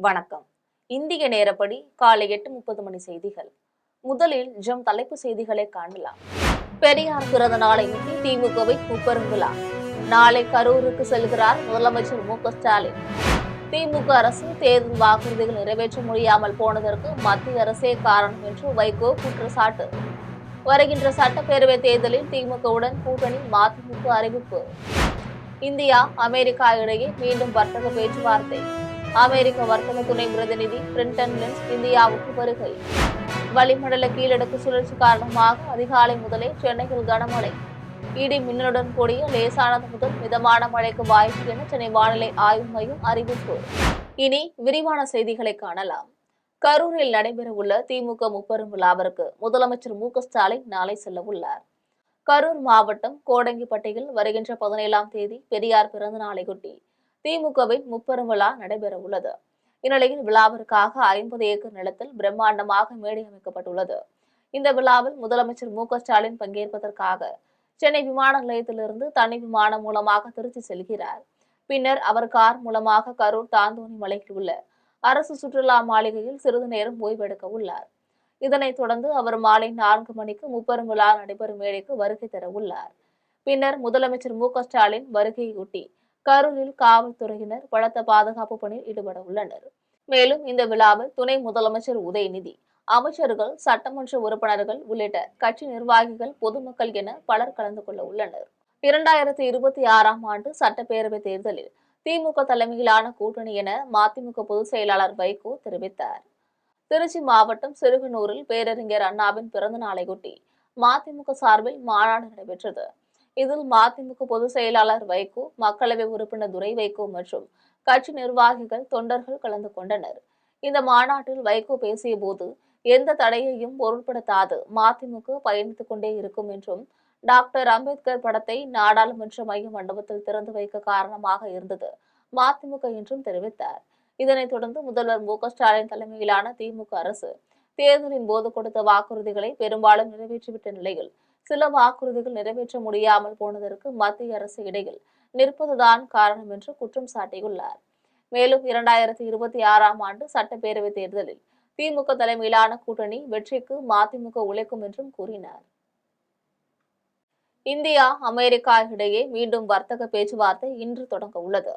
வணக்கம். இந்திய நேரப்படி காலை 8:30 மணி செய்திகள். முதலில் தலைப்பு செய்திகளை காணலாம். பெரியார் பிறந்த நாளையொட்டி திமுகவை முப்பெரும் விழா. நாளை கரூருக்கு செல்கிறார் முதலமைச்சர் மு.க.ஸ்டாலின். திமுக அரசு தேர்தல் வாக்குறுதிகள் நிறைவேற்ற முடியாமல் போனதற்கு மத்திய அரசே காரணம் என்று வைகோ குற்றச்சாட்டு. வருகின்ற சட்டப்பேரவை தேர்தலில் திமுகவுடன் கூட்டணி மதிமுக அறிவிப்பு. இந்தியா அமெரிக்கா இடையே மீண்டும் வர்த்தக பேச்சுவார்த்தை. அமெரிக்க வர்த்தக துணை பிரதிநிதி பிரிண்டன் லின்ச் இந்தியாவுக்கு வருகை. வளிமண்டல கீழடுக்கு சுழற்சி காரணமாக அதிகாலை முதலே சென்னையில் கனமழை. இடி மின்னலுடன் கூடிய லேசானது முதல் மிதமான மழைக்கு வாய்ப்பு என சென்னை வானிலை ஆய்வு மையம் அறிவிப்பு. இனி விரிவான செய்திகளை காணலாம். கரூரில் நடைபெறவுள்ள திமுக முப்பெரும் விழாவிற்கு முதலமைச்சர் மு.க.ஸ்டாலின் நாளை செல்ல உள்ளார். கரூர் மாவட்டம் கோடங்கிப்பட்டியில் வருகின்ற 17ஆம் தேதி பெரியார் பிறந்த நாளையொட்டி திமுகவின் முப்பெரும் விழா நடைபெற உள்ளது. இந்நிலையில் விழாவிற்காக 50 ஏக்கர் நிலத்தில் பிரம்மாண்டமாக மேடை அமைக்கப்பட்டுள்ளது. இந்த விழாவில் முதலமைச்சர் மு.க.ஸ்டாலின் பங்கேற்பதற்காக சென்னை விமான நிலையத்திலிருந்து தனி விமானம் மூலமாக திருச்சி செல்கிறார். பின்னர் அவர் கார் மூலமாக கரூர் தாந்தோணி மலையில் உள்ள அரசு சுற்றுலா மாளிகையில் சிறிது நேரம் ஓய்வெடுக்க உள்ளார். இதனைத் தொடர்ந்து அவர் மாலை 4 மணிக்கு முப்பெரும் விழா நடைபெறும் மேடைக்கு வருகை தர உள்ளார். பின்னர் முதலமைச்சர் மு.க.ஸ்டாலின் வருகையொட்டி கரூரில் காவல்துறையினர் பலத்த பாதுகாப்பு பணியில் ஈடுபட உள்ளனர். மேலும் இந்த விழாவில் துணை முதலமைச்சர் உதயநிதி, அமைச்சர்கள், சட்டமன்ற உறுப்பினர்கள் உள்ளிட்ட கட்சி நிர்வாகிகள், பொதுமக்கள் என பலர் கலந்து கொள்ள உள்ளனர். 2026ஆம் ஆண்டு சட்டப்பேரவை தேர்தலில் திமுக தலைமையிலான கூட்டணி என மதிமுக பொதுச் செயலாளர் வைகோ தெரிவித்தார். திருச்சி மாவட்டம் சிறுகனூரில் பேரறிஞர் அண்ணாவின் பிறந்த நாளையொட்டி மதிமுக சார்பில் மாநாடு நடைபெற்றது. இதில் மதிமுக பொதுச் செயலாளர் வைகோ, மக்களவை உறுப்பினர் துரை வைகோ மற்றும் கட்சி நிர்வாகிகள், தொண்டர்கள் கலந்து கொண்டனர். இந்த மாநாட்டில் வைகோ பேசிய போது, எந்த தடையையும் பொருட்படுத்தாது மதிமுக பயணித்துக் கொண்டே இருக்கும் என்றும், டாக்டர் அம்பேத்கர் படத்தை நாடாளுமன்ற மைய மண்டபத்தில் திறந்து வைக்க காரணமாக இருந்தது மதிமுக என்றும் தெரிவித்தார். இதனைத் தொடர்ந்து முதல்வர் மு.க.ஸ்டாலின் தலைமையிலான திமுக அரசு தேர்தலின் போது கொடுத்த வாக்குறுதிகளை பெரும்பாலும் நிறைவேற்றிவிட்ட நிலையில் சில வாக்குறுதிகள் நிறைவேற்ற முடியாமல் போனதற்கு மத்திய அரசு இடையில் நிற்பதுதான் காரணம் என்று குற்றம் சாட்டியுள்ளார். மேலும் 2026ஆம் ஆண்டு சட்டப்பேரவை தேர்தலில் திமுக தலைமையிலான கூட்டணி வெற்றிக்கு மதிமுக உழைக்கும் என்றும் கூறினார். இந்தியா அமெரிக்கா இடையே மீண்டும் வர்த்தக பேச்சுவார்த்தை இன்று தொடங்க உள்ளது.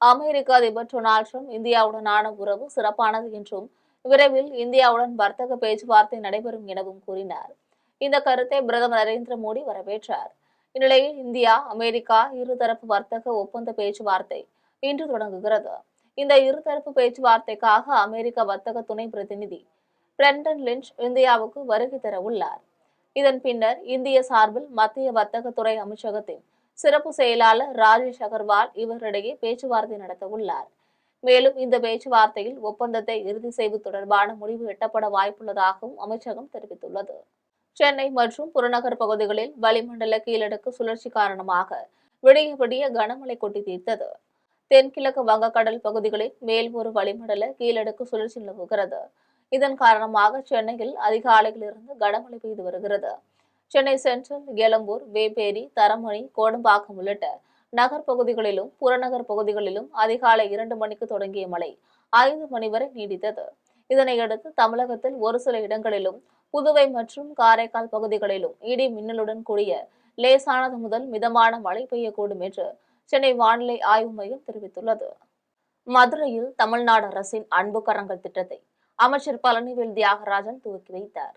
அமெரிக்க அதிபர் டொனால்ட் ட்ரம்ப் இந்தியாவுடனான உறவு சிறப்பானது என்றும், விரைவில் இந்தியாவுடன் வர்த்தக பேச்சுவார்த்தை நடைபெறும் எனவும் கூறினார். இந்த கருத்தை பிரதமர் நரேந்திர மோடி வரவேற்றார். இந்நிலையில் இந்தியா அமெரிக்கா இருதரப்பு வர்த்தக ஒப்பந்த பேச்சுவார்த்தை இன்று தொடங்குகிறது. இந்த இருதரப்பு பேச்சுவார்த்தைக்காக அமெரிக்க வர்த்தக துணை பிரதிநிதி பிரெண்டன் லின்ச் இந்தியாவுக்கு வருகை தர உள்ளார். இதன் பின்னர் இந்திய சார்பில் மத்திய வர்த்தகத்துறை அமைச்சகத்தின் சிறப்பு செயலாளர் ராஜேஷ் அகர்வால் இவரிடையே பேச்சுவார்த்தை நடத்த உள்ளார். மேலும் இந்த பேச்சுவார்த்தையில் ஒப்பந்தத்தை இறுதி செய்வது தொடர்பான முடிவு எட்டப்பட வாய்ப்புள்ளதாகவும் அமைச்சகம் தெரிவித்துள்ளது. சென்னை மற்றும் புறநகர் பகுதிகளில் வளிமண்டல கீழடுக்கு சுழற்சி காரணமாக விடிய விடிய கனமழை கொட்டி தீர்த்தது. தென்கிழக்கு வங்கக்கடல் பகுதிகளில் மேல் ஒரு வளிமண்டல கீழடுக்கு சுழற்சி நிலவுகிறது. இதன் காரணமாக சென்னையில் அதிகாலையிலிருந்து கனமழை பெய்து வருகிறது. சென்னை சென்ட்ரல், எழும்பூர், வேப்பேரி, தரமணி, கோடம்பாக்கம் உள்ளிட்ட நகர் பகுதிகளிலும் புறநகர் பகுதிகளிலும் அதிகாலை 2 மணிக்கு தொடங்கிய மழை 5 மணி வரை நீடித்தது. இதனையடுத்து தமிழகத்தில் ஒரு சில இடங்களிலும், புதுவை மற்றும் காரைக்கால் பகுதிகளிலும் இடி மின்னலுடன் கூடிய லேசானது முதல் மிதமான மழை பெய்யக்கூடும் என்று சென்னை வானிலை ஆய்வு மையம் தெரிவித்துள்ளது. மதுரையில் தமிழ்நாடு அரசின் அன்பு கரங்கள் திட்டத்தை அமைச்சர் பழனிவேல் தியாகராஜன் துவக்கி வைத்தார்.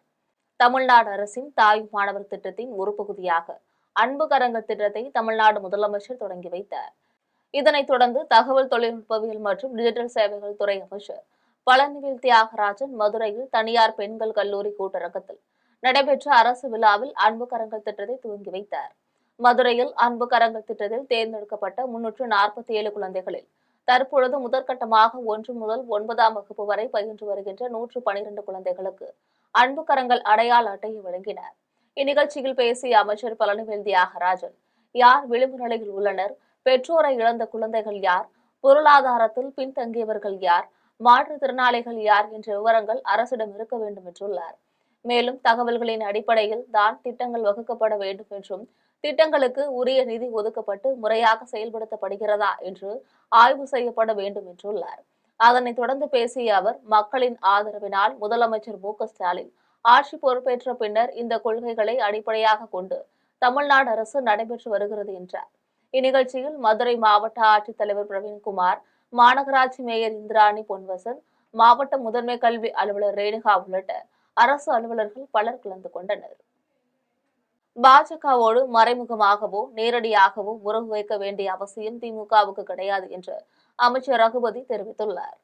தமிழ்நாடு அரசின் தாய் மாணவர் திட்டத்தின் ஒரு பகுதியாக அன்பு கரங்கள் திட்டத்தை தமிழ்நாடு முதலமைச்சர் தொடங்கி வைத்தார். இதனைத் தொடர்ந்து தகவல் தொழில்நுட்பவியல் மற்றும் டிஜிட்டல் சேவைகள் துறை அமைச்சர் பழனிவேல் தியாகராஜன் மதுரையில் தனியார் பெண்கள் கல்லூரி கூட்டரங்கத்தில் நடைபெற்ற அரசு விழாவில் அன்பு கரங்கள் திட்டத்தை துவங்கி வைத்தார். மதுரையில் அன்பு கரங்கள் திட்டத்தில் தேர்ந்தெடுக்கப்பட்ட 347 குழந்தைகளில் தற்பொழுது முதற்கட்டமாக 1 முதல் 9ஆம் வகுப்பு வரை பயின்று வருகின்ற 112 குழந்தைகளுக்கு அன்பு கரங்கள் அடையாள அட்டையை வழங்கினார். இந்நிகழ்ச்சியில் பேசிய அமைச்சர் பழனிவேல் தியாகராஜன், யார் விளிம்பு நிலையில் உள்ளனர், பெற்றோரை இழந்த குழந்தைகள் யார், பொருளாதாரத்தில் பின்தங்கியவர்கள் யார், மாற்றுத்திறனாளிகள் யார் என்ற விவரங்கள் அரசிடம் இருக்க வேண்டும் என்றுள்ளார். மேலும் தகவல்களின் அடிப்படையில் தான் திட்டங்கள் வகுக்கப்பட வேண்டும் என்றும், திட்டங்களுக்கு உரிய நிதி ஒதுக்கப்பட்டு முறையாக செயல்படுத்தப்படுகிறதா என்று ஆய்வு செய்யப்பட வேண்டும் என்றுள்ளார். அதனைத் தொடர்ந்து பேசிய அவர், மக்களின் ஆதரவினால் முதலமைச்சர் மு.க.ஸ்டாலின் ஆட்சி பொறுப்பேற்ற பின்னர் இந்த கொள்கைகளை அடிப்படையாக கொண்டு தமிழ்நாடு அரசு நடைபெற்று வருகிறது என்றார். இந்நிகழ்ச்சியில் மதுரை மாவட்ட ஆட்சித்தலைவர் பிரவீன்குமார், மாநகராட்சி மேயர் இந்திராணி பொன்வசன், மாவட்ட முதன்மை கல்வி அலுவலர் ரேணுகா உள்ளிட்ட அரசு அலுவலர்கள் பலர் கலந்து கொண்டனர். பாஜகவோடு மறைமுகமாகவோ நேரடியாகவோ உறவு வைக்க வேண்டிய அவசியம் திமுகவுக்கு கிடையாது என்று அமைச்சர் ரகுபதி தெரிவித்துள்ளார்.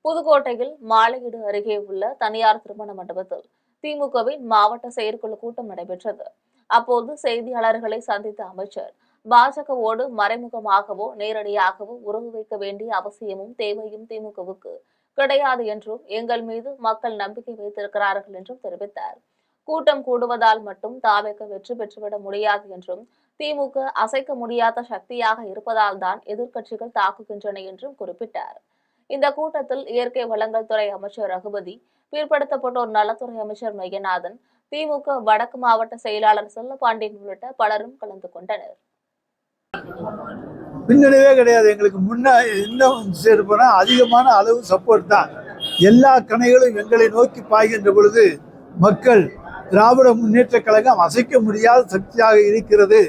புதுக்கோட்டையில் மாலையீடு அருகே உள்ள தனியார் திருமண மண்டபத்தில் திமுகவின் மாவட்ட செயற்குழு கூட்டம் நடைபெற்றது. அப்போது செய்தியாளர்களை சந்தித்த அமைச்சர், பாஜகவோடு மறைமுகமாகவோ நேரடியாகவோ உறவு வைக்க வேண்டிய அவசியமும் தேவையும் திமுகவுக்கு கிடையாது என்றும், எங்கள் மீது மக்கள் நம்பிக்கை வைத்திருக்கிறார்கள் என்றும் தெரிவித்தார். கூட்டம் கூடுவதால் மட்டும் தாவேக வெற்றி பெற்றுவிட முடியாது என்றும், திமுக அசைக்க முடியாத சக்தியாக இருப்பதால் தான் எதிர்க்கட்சிகள் தாக்குகின்றன என்றும் குறிப்பிட்டார். இந்த கூட்டத்தில் இயற்கை வளங்கள் துறை அமைச்சர் ரகுபதி, பிற்படுத்தப்பட்டோர் நலத்துறை அமைச்சர் மையநாதன், திமுக வடக்கு மாவட்ட செயலாளர் செல்லப்பாண்டியன் உள்ளிட்ட பலரும் கலந்து கொண்டனர். பின்னடைவே கிடையாது. எங்களுக்கு இன்னும் சேர்ப்போனா அதிகமான அளவு சப்போர்ட் தான். எல்லா கணைகளும் எங்களை நோக்கி பாய்கின்ற பொழுது மக்கள் திராவிட முன்னேற்ற கழகம் அசைக்க முடியாத சக்தியாக இருக்கிறது.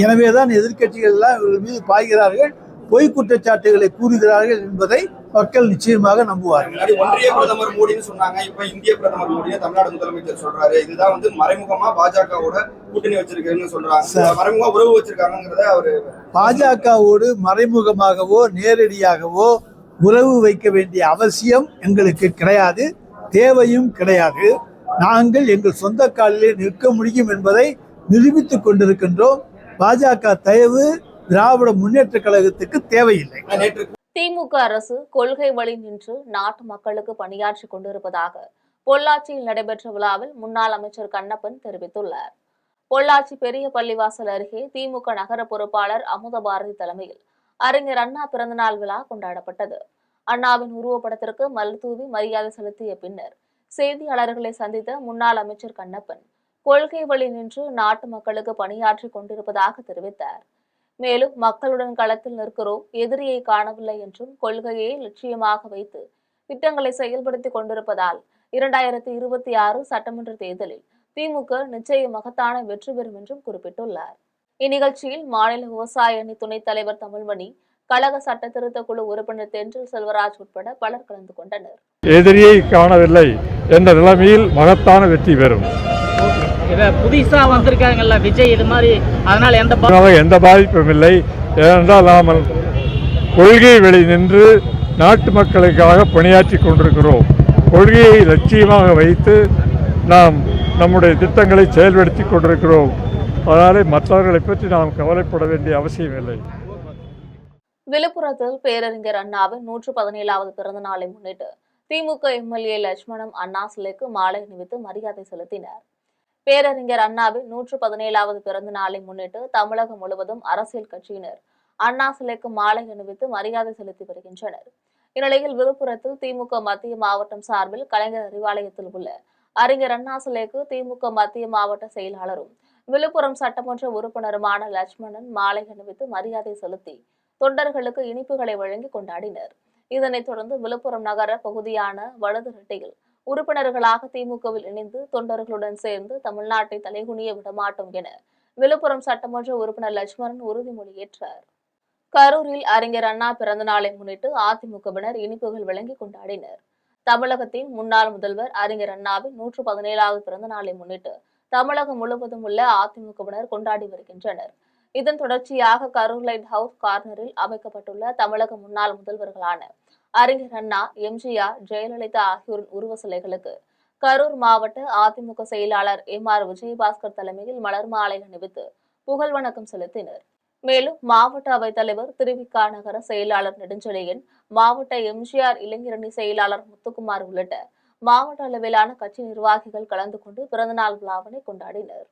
எனவேதான் எதிர்க்கட்சிகள் எல்லாம் இவர்கள் மீது பாய்கிறார்கள், பொய் குற்றச்சாட்டுகளை கூறுகிறார்கள் என்பதை மக்கள் நிச்சயமாக நம்புவார்கள். ஒன்றிய பிரதமர் மோடின்னு சொன்னாங்க, இப்ப இந்திய பிரதமர் மோடியை தமிழ்நாடு முதலமைச்சர் சொல்றாரு. இதுதான் மறைமுகமா பாஜகவோட கூட்டணி வச்சிருக்கேன்னு சொல்றாங்க, மறைமுகமா உறவு வச்சிருக்காங்கிறத அவரு. பாஜகவோடு மறைமுகமாகவோ நேரடியாகவோ உறவு வைக்க வேண்டிய அவசியம் எங்களுக்கு கிடையாது, தேவையும் கிடையாது. நாங்கள் எங்கள் சொந்த காலிலே நிற்க முடியும் என்பதை நிரூபித்துக் கொண்டிருக்கின்றோம். பாஜக தயவு திராவிட முன்னேற்ற கழகத்துக்கு தேவையில்லை. திமுக அரசு கொள்கை வழி நின்று நாட்டு மக்களுக்கு பணியாற்றிக் கொண்டிருப்பதாக பொள்ளாச்சியில் நடைபெற்ற விழாவில் முன்னாள் அமைச்சர் கண்ணப்பன் தெரிவித்துள்ளார். பொள்ளாச்சி பெரிய பள்ளிவாசல் அருகே திமுக நகர பொறுப்பாளர் அமுதபாரதி தலைமையில் அறிஞர் அண்ணா பிறந்தநாள் விழா கொண்டாடப்பட்டது. அண்ணாவின் உருவப்படத்திற்கு மலர் தூவி மரியாதை செலுத்திய பின்னர் செய்தியாளர்களை சந்தித்த முன்னாள் அமைச்சர் கண்ணப்பன், கொள்கை வழி நின்று நாட்டு மக்களுக்கு பணியாற்றிக் கொண்டிருப்பதாக தெரிவித்தார். மேலும் மக்களுடன் களத்தில் நிற்கிறோம், எதிரியை காணவில்லை என்றும், கொள்கையை லட்சியமாக வைத்து திட்டங்களை செயல்படுத்திக் கொண்டிருப்பதால் 2026 சட்டமன்ற தேர்தலில் திமுக நிச்சய மகத்தான வெற்றி பெறும் என்றும் குறிப்பிட்டுள்ளார். இந்நிகழ்ச்சியில் மாநில விவசாய அணி துணைத் தலைவர் தமிழ்மணி, கழக சட்ட திருத்த குழு உறுப்பினர் தென்றல் செல்வராஜ் உட்பட பலர் கலந்து கொண்டனர். எதிரியை காணவில்லை என்ற நிலைமையில் மகத்தான வெற்றி பெறும். புதுசா வந்திருக்காங்கல்ல விஜய், இது மாதிரி அதனால எந்த பாதிப்பும் இல்லை. ஏனென்றால் நாம் கொள்கை வெளி நின்று நாட்டு மக்களுக்காக பணியாற்றி கொண்டிருக்கிறோம். கொள்கையை லட்சியமாக வைத்து நாம் நம்முடைய திட்டங்களை செயல்படுத்தி கொண்டிருக்கிறோம். அதனாலே மற்றவர்களை பற்றி நாம் கவலைப்பட வேண்டிய அவசியம் இல்லை. விழுப்புரத்தில் பேரறிஞர் அண்ணாவின் 117வது பிறந்த நாளை முன்னிட்டு திமுக எம்எல்ஏ லட்சுமணன் அண்ணா சிலைக்கு மாலை அணிவித்து மரியாதை செலுத்தினார். பேரறிஞர் அண்ணாவின் 117வது பிறந்த நாளை முன்னிட்டு தமிழகம் முழுவதும் அரசியல் கட்சியினர் அண்ணா சிலைக்கு மாலை அணிவித்து மரியாதை செலுத்தி வருகின்றனர். இந்நிலையில் விழுப்புரத்தில் திமுக மத்திய மாவட்டம் சார்பில் கலைஞர் அறிவாலயத்தில் உள்ள அறிஞர் அண்ணா சிலைக்கு திமுக மத்திய மாவட்ட செயலாளரும் விழுப்புரம் சட்டமன்ற உறுப்பினருமான லட்சுமணன் மாலை அணிவித்து மரியாதை செலுத்தி தொண்டர்களுக்கு இனிப்புகளை வழங்கி கொண்டாடினர். இதனைத் தொடர்ந்து விழுப்புரம் நகர பகுதியான வடுதிரெட்டியில் உறுப்பினர்களாக திமுகவில் இணைந்து தொண்டர்களுடன் சேர்ந்து தமிழ்நாட்டை தலைகுனிய விடமாட்டோம் என விழுப்புரம் சட்டமன்ற உறுப்பினர் லட்சுமணன் உறுதிமொழி ஏற்றார். கரூரில் அறிஞர் அண்ணா பிறந்த நாளை முன்னிட்டு அதிமுகவினர் இனிப்புகள் வழங்கி கொண்டாடினர். தமிழகத்தின் முன்னாள் முதல்வர் அறிஞர் அண்ணாவின் 117வது பிறந்த நாளை முன்னிட்டு தமிழகம் முழுவதும் உள்ள அதிமுகவினர் கொண்டாடி வருகின்றனர். இதன் தொடர்ச்சியாக கரூர் லைட் ஹவுஸ் கார்னரில் அமைக்கப்பட்டுள்ள தமிழக முன்னாள் முதல்வர்களான அறிஞர் அண்ணா, எம்ஜிஆர், ஜெயலலிதா ஆகியோரின் உருவ சிலைகளுக்கு கரூர் மாவட்ட அதிமுக செயலாளர் எம்.ஆர். விஜயபாஸ்கர் தலைமையில் மலர் மாலை அணிவித்து புகழ் வணக்கம் செலுத்தினர். மேலும் மாவட்ட அவைத்தலைவர் திருவிக்கா நகர செயலாளர் நெடுஞ்செழியன், மாவட்ட எம்ஜிஆர் இளைஞரணி செயலாளர் முத்துக்குமார் உள்ளிட்ட மாவட்ட அளவிலான கட்சி நிர்வாகிகள் கலந்து கொண்டு பிறந்தநாள் விழாவினை கொண்டாடினர்.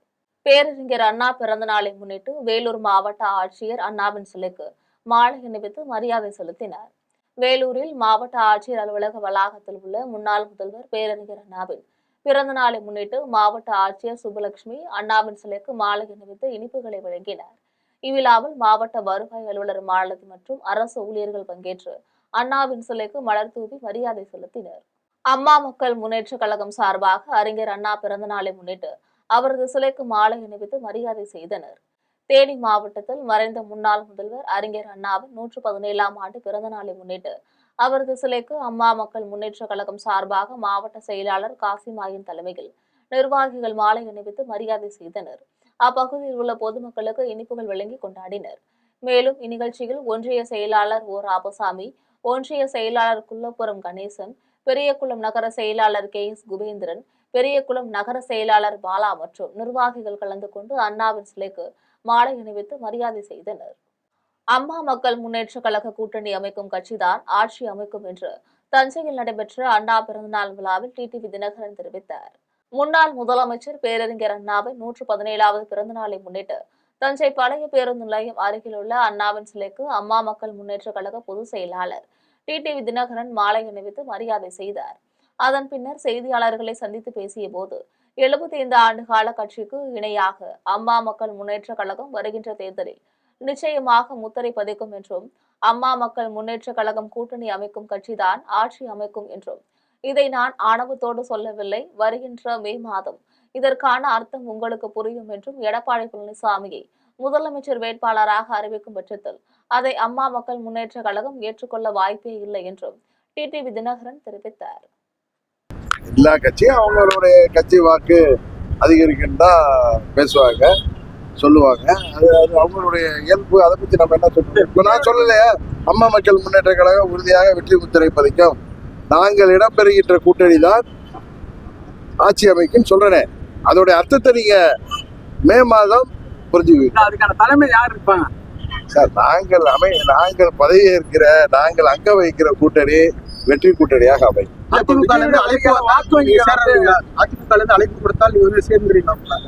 பேரறிஞர் அண்ணா பிறந்த நாளை முன்னிட்டு வேலூர் மாவட்ட ஆட்சியர் அண்ணாவின் சிலைக்கு மாலை அணிவித்து மரியாதை செலுத்தினார். வேலூரில் மாவட்ட ஆட்சியர் அலுவலக வளாகத்தில் உள்ள முன்னாள் முதல்வர் பேரறிஞர் அண்ணாவின் பிறந்த நாளை முன்னிட்டு மாவட்ட ஆட்சியர் சுப்புலட்சுமி அண்ணாவின் சிலைக்கு மாலை அணிவித்து இனிப்புகளை வழங்கினார். இவ்விழாவில் மாவட்ட வருவாய் அலுவலர் மாலதி மற்றும் அரசு ஊழியர்கள் பங்கேற்று அண்ணாவின் சிலைக்கு மலர் தூவி மரியாதை செலுத்தினர். அம்மா மக்கள் முன்னேற்ற கழகம் சார்பாக அறிஞர் அண்ணா பிறந்த நாளை முன்னிட்டு அவரது சிலைக்கு மாலை அணிவித்து மரியாதை செய்தனர். தேனி மாவட்டத்தில் மறைந்த முன்னாள் முதல்வர் அறிஞர் அண்ணாவின் 117ஆம் ஆண்டு பிறந்த நாளை முன்னிட்டு அவரது சிலைக்கு அம்மா மக்கள் முன்னேற்ற கழகம் சார்பாக மாவட்ட செயலாளர் காசிமாயின் தலைமையில் நிர்வாகிகள் மாலை அணிவித்து மரியாதை செய்தனர். அப்பகுதியில் உள்ள பொதுமக்களுக்கு இனிப்புகள் வழங்கி கொண்டாடினர். மேலும் இந்நிகழ்ச்சியில் ஒன்றிய செயலாளர் ஓ ராமசாமி, ஒன்றிய செயலாளர் குள்ளப்புறம் கணேசன், பெரியகுளம் நகர செயலாளர் KS குபேந்திரன், பெரியகுளம் நகர செயலாளர் பாலா மற்றும் நிர்வாகிகள் கலந்து கொண்டு அண்ணாவின் சிலைக்கு மாலை அணிவித்து மரியாதை செய்தனர். அம்மா மக்கள் முன்னேற்ற கழக கூட்டணி அமைக்கும் கட்சிதான் ஆட்சி அமைக்கும் என்று தஞ்சையில் நடைபெற்ற அண்ணா பிறந்தநாள் விழாவில் டிடிவி தினகரன் தெரிவித்தார். முன்னாள் முதலமைச்சர் பேரறிஞர் அண்ணாவின் 117வது பிறந்த நாளை முன்னிட்டு தஞ்சை பழைய பேருந்து நிலையம் அருகில் உள்ள அண்ணாவின் சிலைக்கு அம்மா மக்கள் முன்னேற்ற கழக பொதுச் செயலாளர் டிடிவி தினகரன் மாலை அணிவித்து மரியாதை செய்தார். அதன் பின்னர் செய்தியாளர்களை சந்தித்து பேசிய போது 75 ஆண்டுகால கட்சிக்கு இணையாக அம்மா மக்கள் முன்னேற்ற கழகம் வருகின்ற தேர்தலில் நிச்சயமாக முத்திரை பதிக்கும் என்றும், அம்மா மக்கள் முன்னேற்ற கழகம் கூட்டணி அமைக்கும் கட்சிதான் ஆட்சி அமைக்கும் என்றும், இதை நான் ஆணவத்தோடு சொல்லவில்லை, வருகின்ற மே மாதம் இதற்கான அர்த்தம் உங்களுக்கு புரியும் என்றும், எடப்பாடி பழனிசாமியை முதலமைச்சர் வேட்பாளராக அறிவிக்கும் பட்சத்தில் அதை அம்மா மக்கள் முன்னேற்ற கழகம் ஏற்றுக்கொள்ள வாய்ப்பே இல்லை என்றும் டிடிவி தினகரன் தெரிவித்தார். எல்லா கட்சியும் அவங்களுடைய கட்சி வாக்கு அதிகரிக்குன்னு தான் பேசுவாங்க, சொல்லுவாங்க. அது அது அவங்களுடைய இயல்பு. அதை பற்றி நம்ம என்ன சொல்றோம்? இப்போ நான் சொல்லலையா, அம்மா மக்கள் முன்னேற்ற கழகம் உறுதியாக வெற்றி முத்திரை பதிக்கும், நாங்கள் இடம்பெறுகின்ற கூட்டணி தான் ஆட்சி அமைக்கும் சொல்றேனே. அதோடைய அர்த்தத்தை நீங்க மே மாதம் புரிஞ்சுக்குவீங்க. அதுக்கான தலைமை யார் இருப்பாங்க சார்? நாங்கள் பதவி ஏற்கிற, நாங்கள் அங்க வைக்கிற கூட்டணி வெற்றி கூட்டணியாக அமையும். அதிமுக அழைப்பு கொடுத்தால் நீங்க சேர்ந்துருக்கீங்களா?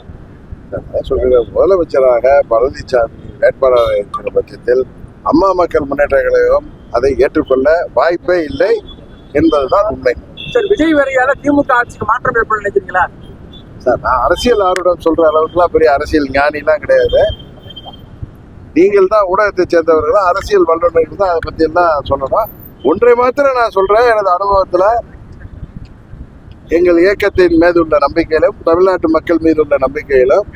சொல்கிறேன், முதலமைச்சராக பழனிசாமி வேட்பாளராக இருக்கிற பட்சத்தில் அம்மா மக்கள் முன்னேற்ற கழகம் அதை ஏற்றுக்கொள்ள வாய்ப்பே இல்லை என்பதுதான் உண்மை. சார், விஜய் வருகையால திமுக ஆட்சிக்கு மாற்றம் ஏற்படும் நினைக்கிறீங்களா? சார், நான் அரசியல் ஆர்வம் சொல்ற அளவுக்குலாம் பெரிய அரசியல் ஞானிலாம் கிடையாது. நீங்கள் தான் ஊடகத்தை சேர்ந்தவர்கள், அரசியல் வல்லுநர்கள் தான் அதை பத்தி எல்லாம் சொல்லணும். ஒன்றை மாத்திரம் நான் சொல்றேன், எனது அனுபவத்துல எங்கள் இயக்கத்தின் மீது உள்ள நம்பிக்கையிலும் தமிழ்நாட்டு மக்கள் மீது உள்ள நம்பிக்கையிலும்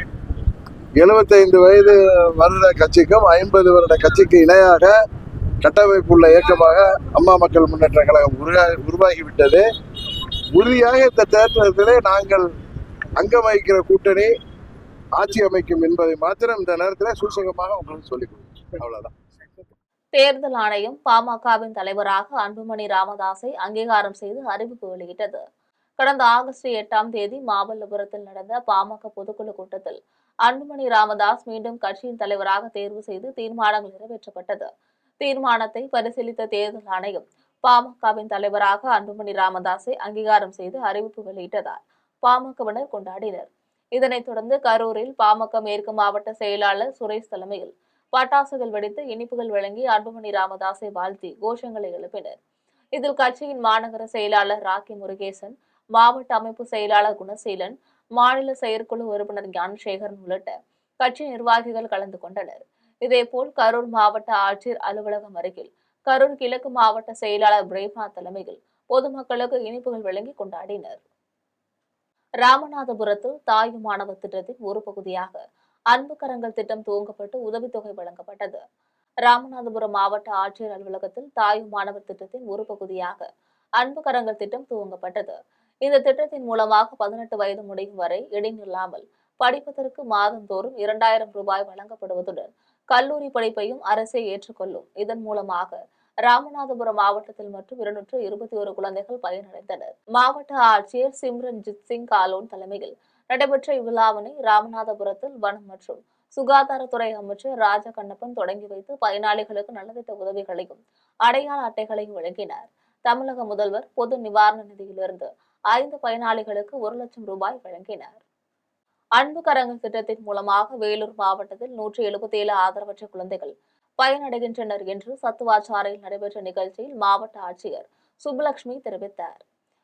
75 வயது வருட கட்சிக்கும் 50 வருட கட்சிக்கு இணையாக கட்டமைப்புள்ள இயக்கமாக அம்மா மக்கள் முன்னேற்ற கழகம் உருவாகிவிட்டது. உறுதியாக இந்த தேர்தலிலே நாங்கள் அங்கம் வகிக்கிற கூட்டணி ஆட்சி அமைக்கும் என்பதை மாத்திரம் இந்த நேரத்தில் சூசகமாக உங்களுக்கு சொல்லிக் கொடுக்கிறேன். அவ்வளவுதான். தேர்தல் ஆணையம் பாமகவின் தலைவராக அன்புமணி ராமதாஸை அங்கீகாரம் செய்து அறிவிப்பு வெளியிட்டது. கடந்த ஆகஸ்ட் 8ஆம் தேதி மாமல்லபுரத்தில் நடந்த பாமக பொதுக்குழு கூட்டத்தில் அன்புமணி ராமதாஸ் மீண்டும் கட்சியின் தலைவராக தேர்வு செய்து தீர்மானங்கள் நிறைவேற்றப்பட்டது. தீர்மானத்தை பரிசீலித்த தேர்தல் ஆணையம் பாமகவின் தலைவராக அன்புமணி ராமதாஸை அங்கீகாரம் செய்து அறிவிப்பு வெளியிட்டதால் பாமகவினர் கொண்டாடினர். இதனைத் தொடர்ந்து கரூரில் பாமக மேற்கு மாவட்ட செயலாளர் சுரேஷ் தலைமையில் பட்டாசுகள் வெடித்து இனிப்புகள் வழங்கி அன்புமணி ராமதாஸை வாழ்த்தி கோஷங்களை எழுப்பினர். இதில் கட்சியின் மாநகர செயலாளர் ராக்கி முருகேசன், மாவட்ட அமைப்பு செயலாளர் குணசீலன், மாநில செயற்குழு உறுப்பினர் ஞானசேகரன் உள்ளிட்ட கட்சி நிர்வாகிகள் கலந்து கொண்டனர். இதேபோல் கரூர் மாவட்ட ஆட்சியர் அலுவலகம் அருகில் கரூர் கிழக்கு மாவட்ட செயலாளர் பிரேம்நாத் தலைமையில் பொதுமக்களுக்கு இனிப்புகள் வழங்கி கொண்டாடினர். ராமநாதபுரத்தில் தாய் மாணவர் திட்டத்தின் ஒரு பகுதியாக அன்பு கரங்கள் திட்டம் துவங்கப்பட்டு உதவித்தொகை வழங்கப்பட்டது. ராமநாதபுரம் மாவட்ட ஆட்சியர் அலுவலகத்தில் தாய் மாணவர் திட்டத்தின் ஒரு பகுதியாக அன்பு கரங்கள் திட்டம் துவங்கப்பட்டது. இந்த திட்டத்தின் மூலமாக 18 வயது முடியும் வரை இடைநில்லாமல் படிப்பதற்கு மாதந்தோறும் 2000 ரூபாய் வழங்கப்படுவதுடன் கல்லூரி படிப்பையும் அரசே ஏற்றுக்கொள்ளும். இதன் மூலமாக ராமநாதபுரம் மாவட்டத்தில் மட்டும் 221 குழந்தைகள் பயனடைந்தனர். மாவட்ட ஆட்சியர் சிம்ரன்ஜித் சிங் காலோன் தலைமையில் நடைபெற்ற இவ்விழாவினை ராமநாதபுரத்தில் வனம் மற்றும் சுகாதாரத்துறை அமைச்சர் ராஜா கண்ணப்பன் தொடங்கி வைத்து பயனாளிகளுக்கு நலத்திட்ட உதவிகளையும் அடையாள அட்டைகளையும் வழங்கினார். தமிழக முதல்வர் பொது நிவாரண நிதியிலிருந்து 5 பயனாளிகளுக்கு 1 லட்சம் ரூபாய் வழங்கினார். அன்பு கரங்கள் திட்டத்தின் மூலமாக வேலூர் மாவட்டத்தில் 177 ஆதரவற்ற குழந்தைகள் பயனடைகின்றனர் என்று சத்துவாச்சாரையில் நடைபெற்ற நிகழ்ச்சியில் மாவட்ட ஆட்சியர் சுப்புலட்சுமி தெரிவித்தார்.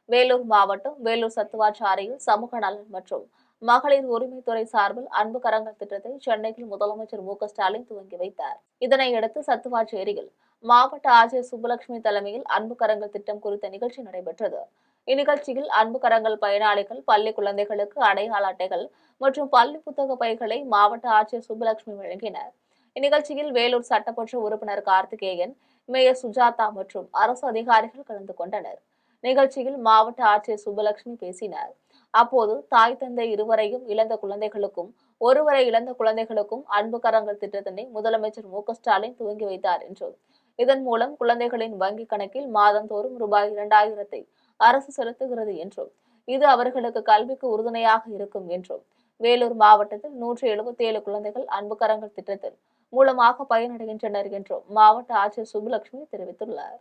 வேலூர் மாவட்டம் வேலூர் சத்துவாச்சாரையில் சமூக நலன் மற்றும் மகளிர் உரிமைத்துறை சார்பில் அன்பு கரங்கள் திட்டத்தை சென்னையில் முதலமைச்சர் மு.க. ஸ்டாலின் துவங்கி வைத்தார். இதனையடுத்து சத்துவாச்சேரியில் மாவட்ட ஆட்சியர் சுப்புலட்சுமி தலைமையில் அன்பு கரங்கள் திட்டம் குறித்த நிகழ்ச்சி நடைபெற்றது. இந்நிகழ்ச்சியில் அன்பு கரங்கள் பயனாளிகள் பள்ளி குழந்தைகளுக்கு அடையாள அட்டைகள் மற்றும் பள்ளி புத்தக பைகளை மாவட்ட ஆட்சியர் சுப்புலட்சுமி வழங்கினார். இந்நிகழ்ச்சியில் வேலூர் சட்டமன்ற உறுப்பினர் கார்த்திகேயன், மேயர் சுஜாதா மற்றும் அரசு அதிகாரிகள் கலந்து கொண்டனர். நிகழ்ச்சியில் மாவட்ட ஆட்சியர் சுப்புலட்சுமி பேசினார். அப்போது தாய் தந்தை இருவரையும் இழந்த குழந்தைகளுக்கும் ஒருவரை இழந்த குழந்தைகளுக்கும் அன்பு கரங்கள் திட்டத்தினை முதலமைச்சர் மு.க.ஸ்டாலின் துவங்கி வைத்தார் என்றும், இதன் மூலம் குழந்தைகளின் வங்கிக் கணக்கில் மாதந்தோறும் ரூபாய் 2000 அரசு செலுத்துகிறது என்றும், இது அவர்களுக்கு கல்விக்கு உறுதுணையாக இருக்கும் என்றும், வேலூர் மாவட்டத்தில் 177 குழந்தைகள் அன்பு கரங்கள் திட்டத்தில் மூலமாக பயனடைகின்றனர் என்றும் மாவட்ட ஆட்சியர் சுப்புலட்சுமி தெரிவித்துள்ளார்.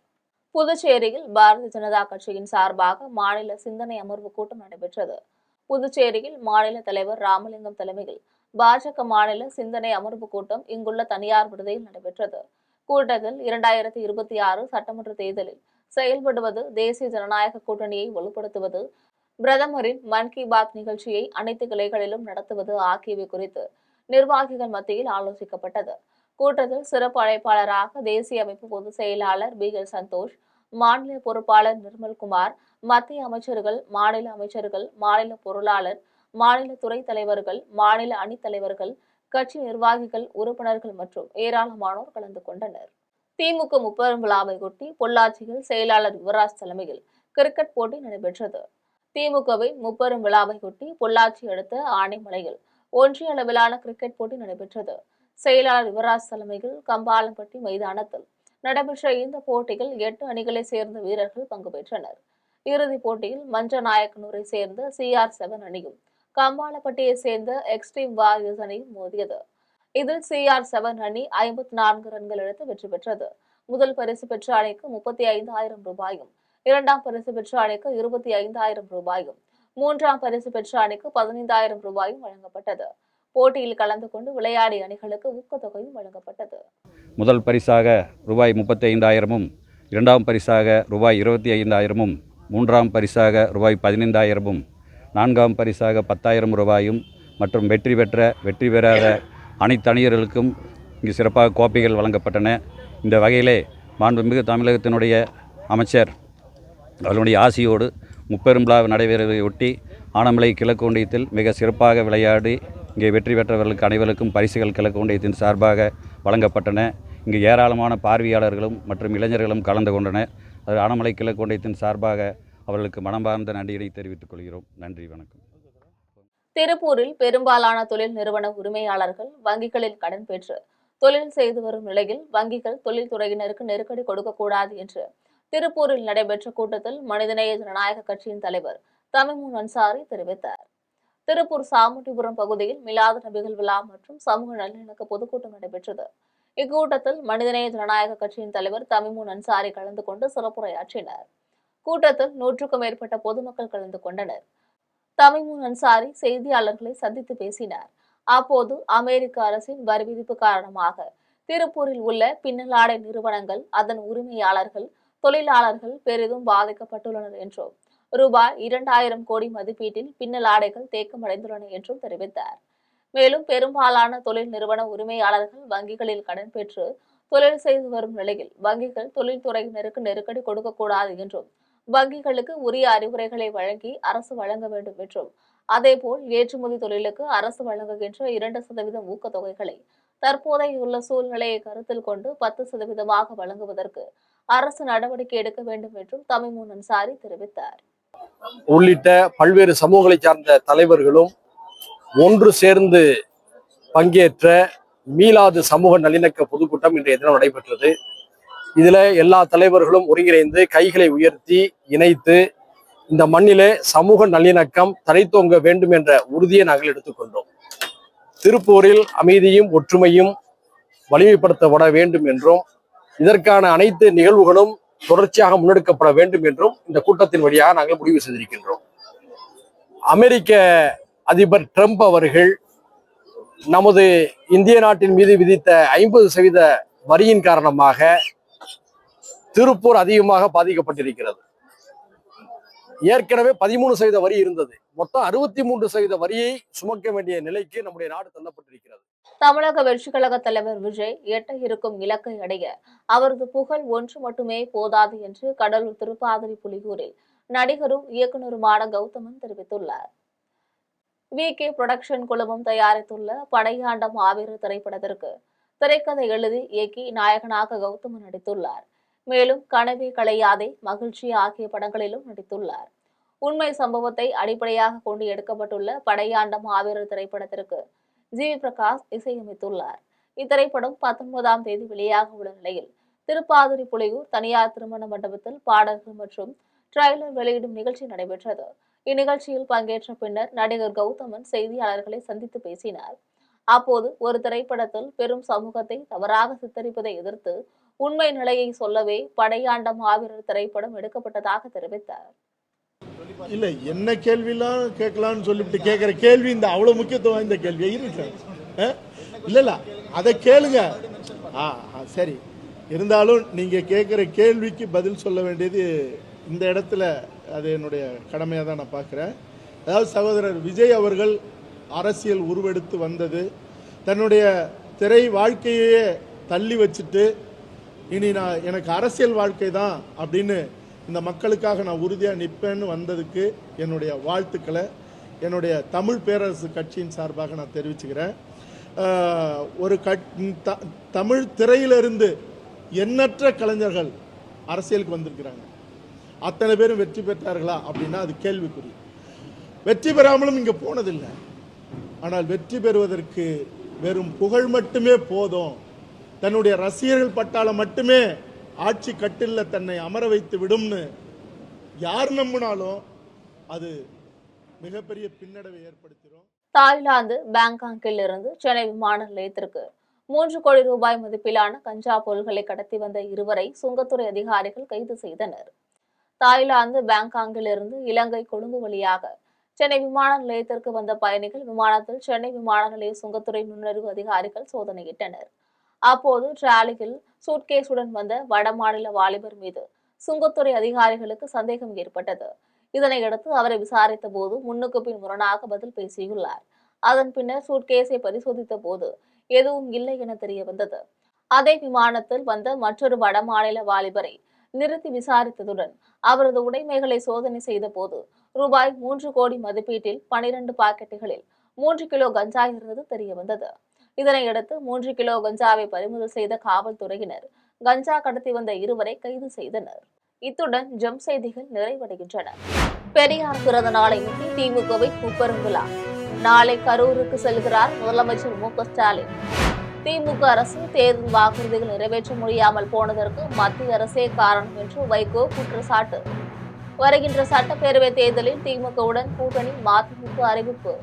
புதுச்சேரியில் பாரதிய ஜனதா கட்சியின் சார்பாக மாநில சிந்தனை அமர்வு கூட்டம் நடைபெற்றது. புதுச்சேரியில் மாநில தலைவர் ராமலிங்கம் தலைமையில் பாஜக மாநில சிந்தனை அமர்வு கூட்டம் இங்குள்ள தனியார் விடுதியில் நடைபெற்றது. கூட்டத்தில் 2026 சட்டமன்ற தேர்தலில் செயல்படுவது, தேசிய ஜனநாயக கூட்டணியை வலுப்படுத்துவது, பிரதமரின் மன் கி பாத் நிகழ்ச்சியை அனைத்து கிளைகளிலும் நடத்துவது ஆகியவை குறித்து நிர்வாகிகள் மத்தியில் ஆலோசிக்கப்பட்டது. கூட்டத்தில் சிறப்பு அழைப்பாளராக தேசிய அமைப்பு பொதுச் செயலாளர் BL சந்தோஷ், மாநில பொறுப்பாளர் நிர்மல்குமார், மத்திய அமைச்சர்கள், மாநில அமைச்சர்கள், மாநில பொருளாளர், மாநில துறை தலைவர்கள், மாநில அணித் தலைவர்கள், கட்சி நிர்வாகிகள், உறுப்பினர்கள் மற்றும் ஏராளமானோர் கலந்து கொண்டனர். திமுக முப்பெரும் விழாவையொட்டி பொள்ளாச்சியில் செயலாளர் யுவராஜ் தலைமையில் கிரிக்கெட் போட்டி நடைபெற்றது. திமுகவின் முப்பெரும் விழாவையொட்டி பொள்ளாச்சி அடுத்த ஆனைமலையில் ஒன்றிய அளவிலான கிரிக்கெட் போட்டி நடைபெற்றது. செயலாளர் யுவராஜ் தலைமையில் கம்பாலம்பட்டி மைதானத்தில் நடைபெற்ற இந்த போட்டியில் 8 அணிகளை சேர்ந்த வீரர்கள் பங்கு பெற்றனர். இறுதிப் போட்டியில் மஞ்சநாயக்கனூரை சேர்ந்த CR7 அணியும் கம்பாலப்பட்டியை சேர்ந்த எக்ஸ்ட்ரீம் வாரியர்ஸ் அணியும் மோதியது. இதில் CR7 அணி 54 ரன்கள் எடுத்து வெற்றி பெற்றது. முதல் பரிசு பெற்ற அணிக்கு 35,000 ரூபாயும், இரண்டாம் பரிசு பெற்ற அணிக்கு 25,000 ரூபாயும், மூன்றாம் பரிசு பெற்ற அணிக்கு 15,000 ரூபாயும் வழங்கப்பட்டது. போட்டியில் கலந்து கொண்டு விளையாடிய அணிகளுக்கு ஊக்கத்தொகையும் வழங்கப்பட்டது. முதல் பரிசாக ரூபாய் 35,000, இரண்டாம் பரிசாக ரூபாய் 25,000, மூன்றாம் பரிசாக ரூபாய் 15,000, நான்காம் பரிசாக 10,000 ரூபாயும் மற்றும் வெற்றி பெறாத அனைத்து அணியர்களுக்கும் இங்கு சிறப்பாக கோப்பைகள் வழங்கப்பட்டன. இந்த வகையிலே மாண்புமிகு தமிழகத்தினுடைய அமைச்சர் அவர்களுடைய ஆசியோடு முப்பெரும் விழா நடைபெறுவதையொட்டி ஆனமலை கிழக்கு ஒன்றியத்தில் மிக சிறப்பாக விளையாடி இங்கே வெற்றி பெற்றவர்களுக்கு அனைவருக்கும் பரிசுகள் கிழக்கு ஒன்றியத்தின் சார்பாக வழங்கப்பட்டன. இங்கு ஏராளமான பார்வையாளர்களும் மற்றும் இளைஞர்களும் கலந்து கொண்டனர். அது ஆனமலை கிழக்கு ஒன்றியத்தின் சார்பாக அவர்களுக்கு மனமார்ந்த நன்றியை தெரிவித்துக் கொள்கிறோம். நன்றி, வணக்கம். திருப்பூரில் பெரும்பாலான தொழில் நிறுவன உரிமையாளர்கள் வங்கிகளில் கடன் பெற்று தொழில் செய்து வரும் நிலையில் வங்கிகள் தொழில்துறையினருக்கு நெருக்கடி கொடுக்கக்கூடாது என்று திருப்பூரில் நடைபெற்ற கூட்டத்தில் மனிதநேய ஜனநாயக கட்சியின் தலைவர் தமிமுன் அன்சாரி தெரிவித்தார். திருப்பூர் சாமுண்டிபுரம் பகுதியில் மிலாது நபிகள் விழா மற்றும் சமூக நல்லிணக்க பொதுக்கூட்டம் நடைபெற்றது. இக்கூட்டத்தில் மனிதநேய ஜனநாயக கட்சியின் தலைவர் தமிமுன் அன்சாரி கலந்து கொண்டு சிறப்புரையாற்றினார். கூட்டத்தில் 100க்கும் மேற்பட்ட பொதுமக்கள் கலந்து கொண்டனர். தமிமுன் அன்சாரி செய்தியாளர்களை சந்தித்து பேசினார். அப்போது அமெரிக்க அரசின் வரி விதிப்பு காரணமாக திருப்பூரில் உள்ள பின்னலாடை நிறுவனங்கள், அதன் உரிமையாளர்கள், தொழிலாளர்கள் பெரிதும் பாதிக்கப்பட்டுள்ளனர் என்றும், ரூபாய் 2,000 கோடி மதிப்பீட்டில் பின்னலாடைகள் தேக்கமடைந்துள்ளன என்றும் தெரிவித்தார். மேலும் பெரும்பாலான தொழில் நிறுவன உரிமையாளர்கள் வங்கிகளில் கடன் பெற்று தொழில் செய்து வரும் நிலையில் வங்கிகள் தொழில்துறையினருக்கு நெருக்கடி கொடுக்கக்கூடாது என்றும், வங்கிகளுக்கு உரிய அறிவுரைகளை வழங்கி அரசு வழங்க வேண்டும் என்றும், அதேபோல் ஏற்றுமதி தொழிலுக்கு அரசு வழங்குகின்ற 2% ஊக்கத்தொகைகளை தற்போதையுள்ள சூழ்நிலையை கருத்தில் கொண்டு 10% வழங்குவதற்கு அரசு நடவடிக்கை எடுக்க வேண்டும் என்றும் தமிமுன் அன்சாரி தெரிவித்தார். உள்ளிட்ட பல்வேறு சமூகங்களை சார்ந்த தலைவர்களும் ஒன்று சேர்ந்து பங்கேற்ற மீலாது சமூக நல்லிணக்க பொதுக்கூட்டம் இன்றைய தினம் நடைபெற்றது. இதுல எல்லா தலைவர்களும் ஒருங்கிணைந்து கைகளை உயர்த்தி இணைத்து இந்த மண்ணிலே சமூக நல்லிணக்கம் தழைத்தோங்க வேண்டும் என்ற உறுதியை நாங்கள் எடுத்துக்கொண்டோம். திருப்பூரில் அமைதியும் ஒற்றுமையும் வலிமைப்படுத்தப்பட வேண்டும் என்றும், இதற்கான அனைத்து நிகழ்வுகளும் தொடர்ச்சியாக முன்னெடுக்கப்பட வேண்டும் என்றும் இந்த கூட்டத்தின் வழியாக நாங்கள் முடிவு செய்திருக்கின்றோம். அமெரிக்க அதிபர் ட்ரம்ப் அவர்கள் நமது இந்திய நாட்டின் மீது விதித்த 50% வரியின் காரணமாக திருப்பூர் அதிகமாக பாதிக்கப்பட்டிருக்கிறது. ஏற்கனவே 13% வரி இருந்தது. மொத்தம் 63% வரியை சுமக்க வேண்டிய நிலைக்கு நம்முடைய நாடு தள்ளப்பட்டிருக்கிறது. தமிழக வெற்றிக் கழக தலைவர் விஜய் எட்ட இருக்கும் இலக்கை அடைய அவரது புகழ் ஒன்று மட்டுமே போதாது என்று கடலூர் திருப்பாதிரி புலியூரில் நடிகரும் இயக்குநருமான கௌதமன் தெரிவித்துள்ளார். VK புரொடக்ஷன் குழுமம் தயாரித்துள்ள படையாண்ட மாவீரர் திரைப்படத்திற்கு திரைக்கதை எழுதி இயக்கி நாயகனாக கௌதமன் நடித்துள்ளார். மேலும் கனவே களையாதே, மகிழ்ச்சி ஆகிய படங்களிலும் நடித்துள்ளார். உண்மை சம்பவத்தை அடிப்படையாக கொண்டு எடுக்கப்பட்டுள்ள படையாண்ட மாவீரர் திரைப்படத்திற்கு ஜி பிரகாஷ் இசையமைத்துள்ளார். இத்திரைப்படம் 19ஆம் தேதி வெளியாக உள்ள நிலையில் திருப்பாதிரி புலியூர் தனியார் திருமண மண்டபத்தில் பாடல்கள் மற்றும் ட்ரெய்லர் வெளியிடும் நிகழ்ச்சி நடைபெற்றது. இந்நிகழ்ச்சியில் பங்கேற்ற பின்னர் நடிகர் கௌதமன் செய்தியாளர்களை சந்தித்து பேசினார். அப்போது ஒரு திரைப்படத்தில் பெரும் சமூகத்தை தவறாக சித்தரிப்பதை எதிர்த்து உண்மை நிலையை சொல்லவே படையாண்ட மாவீரர் திரைப்படம் எடுக்கப்பட்டதாக தெரிவித்தார். இல்ல என்ன கேள்விலாம் கேட்கலாம்னு சொல்லிட்டு கேட்கிற கேள்வி இந்த அவ்வளவு முக்கியத்துவம் வாய்ந்த கேள்வி இருக்கு. இல்ல அதை கேளுங்க. சரி, இருந்தாலும் நீங்க கேட்கிற கேள்விக்கு பதில் சொல்ல வேண்டியது இந்த இடத்துல அது என்னுடைய கடமையா தான் நான் பார்க்கிறேன். அதாவது சகோதரர் விஜய் அவர்கள் அரசியல் உருவெடுத்து வந்தது தன்னுடைய திரை வாழ்க்கையே தள்ளி வச்சுட்டு இனி எனக்கு அரசியல் வாழ்க்கை தான் அப்படின்னு இந்த மக்களுக்காக நான் உறுதியாக நிற்பேன்னு வந்ததுக்கு என்னுடைய வாழ்த்துக்களை என்னுடைய தமிழ் பேரரசு கட்சியின் சார்பாக நான் தெரிவிச்சுக்கிறேன். ஒரு தமிழ் திரையிலிருந்து எண்ணற்ற கலைஞர்கள் அரசியலுக்கு வந்திருக்கிறாங்க. அத்தனை பேரும் வெற்றி பெற்றார்களா அப்படின்னா அது கேள்விக்குறி. வெற்றி பெறாமலும் இங்கே போனதில்லை. ஆனால் வெற்றி பெறுவதற்கு வெறும் புகழ் மட்டுமே போதும், தன்னுடைய ரசிகர்கள் பட்டாளம் மட்டுமே ஆட்சி கட்டில்ல தன்னை அமர வைத்து விடும்னு யார் நம்பினாலும் அது மிகப்பெரிய பின்னடைவை ஏற்படுத்திடும். தாய்லாந்து பாங்காக்கில் இருந்து சென்னை விமான நிலையத்திற்கு 3 கோடி ரூபாய் மதிப்பிலான கஞ்சா பொருட்களை கடத்தி வந்த இருவரை சுங்கத்துறை அதிகாரிகள் கைது செய்தனர். தாய்லாந்து பாங்காக்கில் இருந்து இலங்கை கொழும்பு வழியாக சென்னை விமான நிலையத்திற்கு வந்த பயணிகள் விமானத்தில் சென்னை விமான நிலைய சுங்கத்துறை நுண்ணறிவு அதிகாரிகள் சோதனையிட்டனர். அப்போது டிராலியில் சூட்கேஸுடன் வந்த வடமாநில வாலிபர் மீது சுங்கத்துறை அதிகாரிகளுக்கு சந்தேகம் ஏற்பட்டது. இதனையடுத்து அவரை விசாரித்த போது முன்னுக்கு பின் முரணாக பதில் பேசியுள்ளார். அதன் பின்னர் சூட்கேஸை பரிசோதித்த போது எதுவும் இல்லை என தெரிய வந்தது. அதே விமானத்தில் வந்த மற்றொரு வடமாநில வாலிபரை நிறுத்தி விசாரித்ததுடன் அவரது உடைமைகளை சோதனை செய்த போது ரூபாய் 3 கோடி மதிப்பீட்டில் 12 பாக்கெட்டுகளில் 3 கிலோ கஞ்சா இருந்தது தெரிய வந்தது. இதனையடுத்து 3 கிலோ கஞ்சாவை பறிமுதல் செய்த காவல்துறையினர் கஞ்சா கடத்தி வந்த இருவரை கைது செய்தனர். இத்துடன் ஜம் செய்திகள் நிறைவடைகின்றன. பெரியார் பிறந்த நாளையொட்டி திமுகவை கூப்பரும் விழா. நாளை கரூருக்கு செல்கிறார் முதலமைச்சர் மு.க. ஸ்டாலின். திமுக அரசு தேர்தல் வாக்குறுதிகள் நிறைவேற்ற முடியாமல் போனதற்கு மத்திய அரசே காரணம் என்று வைகோ குற்றச்சாட்டு. வருகின்ற சட்டப்பேரவை தேர்தலில் திமுகவுடன் கூட்டணி மதிமுக அறிவிப்பு.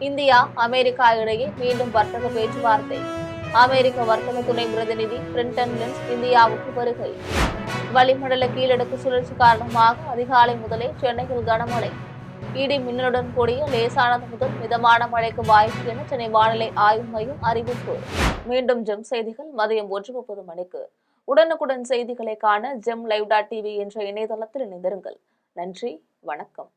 இந்தியா அமெரிக்கா இடையே மீண்டும் வர்த்தக பேச்சுவார்த்தை. அமெரிக்க வர்த்தக துணை பிரதிநிதி பிரிண்டன் லின்ஸ் இந்தியாவுக்கு வருகை. வளிமண்டல கீழடுக்கு சுழற்சி காரணமாக அதிகாலை முதலே சென்னையில் கனமழை. இடி மின்னலுடன் கூடிய லேசானது முதல் மிதமான மழைக்கு வாய்ப்பு என சென்னை வானிலை ஆய்வு மையம் அறிவிப்பு. மீண்டும் ஜெம் செய்திகள் மதியம் 1:30 மணிக்கு. உடனுக்குடன் செய்திகளை காண GemLive.tv என்ற இணையதளத்தில் இணைந்திருங்கள். நன்றி, வணக்கம்.